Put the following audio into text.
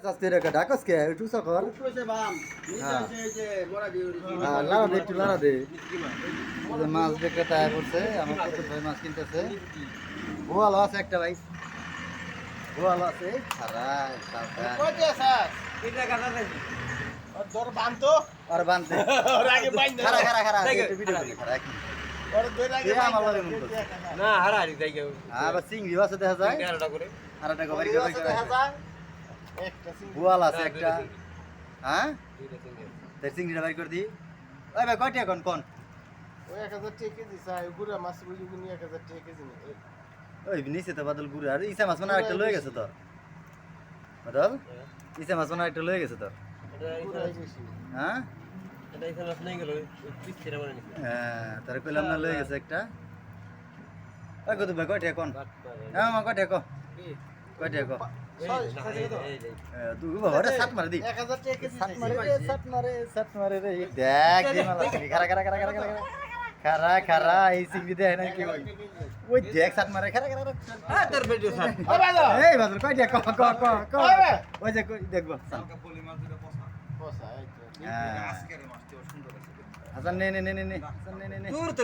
চাস্তি রেখা ducks কে একটু সকর লাড়া দে একটু লাড়া দে মাছ বিক্রেতা করছে আমার কত ভাই মাছ কিনতেছে বোয়াল আছে একটা ভাই বোয়াল আছে আর বানতে খারা খারা খারা একটু ভিডিও করি খারা না হারাহারি যাই কেউ আবার চিংড়ি আছে দেখা যায় আরেকটা কবারি বোয়াল আছে একটা হ্যাঁ তাই চিংড়িটা বাড়ি করে দি ওই ভাই কয়টা এখন কোন ওই 1000 টাকা কেজি চাই গুড়া মাছ বুঝি গুনি 1000 টাকা কেজি না ওই নিচে তো বাদল গুড় আর ইসা মাছ মানে একটা লয়ে গেছে তোর বাদল ইসা মাছ মানে একটা লয়ে গেছে তোর গুড়াই বেশি হ্যাঁ এটা এখানে মাছ নাই গেল পিছরে মানে নিছে হ্যাঁ তার কইলাম না লয়ে গেছে একটা ওই কত ভাই কয়টা কোন হ্যাঁ মা কয়টা কো কয়টা কো তুই বাবারে সাত মার দি 1000 টাকা কেজি সাত মারে রে দেখ দি মালা চিনি খারা খারা খারা খারা খারা খারা খারা এই চিংড়ি দেয় না কি ভাই ওই দেখ সাত মারে খারা খারা হ্যাঁ তোর ভিডিও স্যার এই বাদল কয়টা ক ক ক ক ওই যে দেখবো পয়সা এই তো হ্যাঁ আচ্ছা নে নে নে নে নে নে নে তোর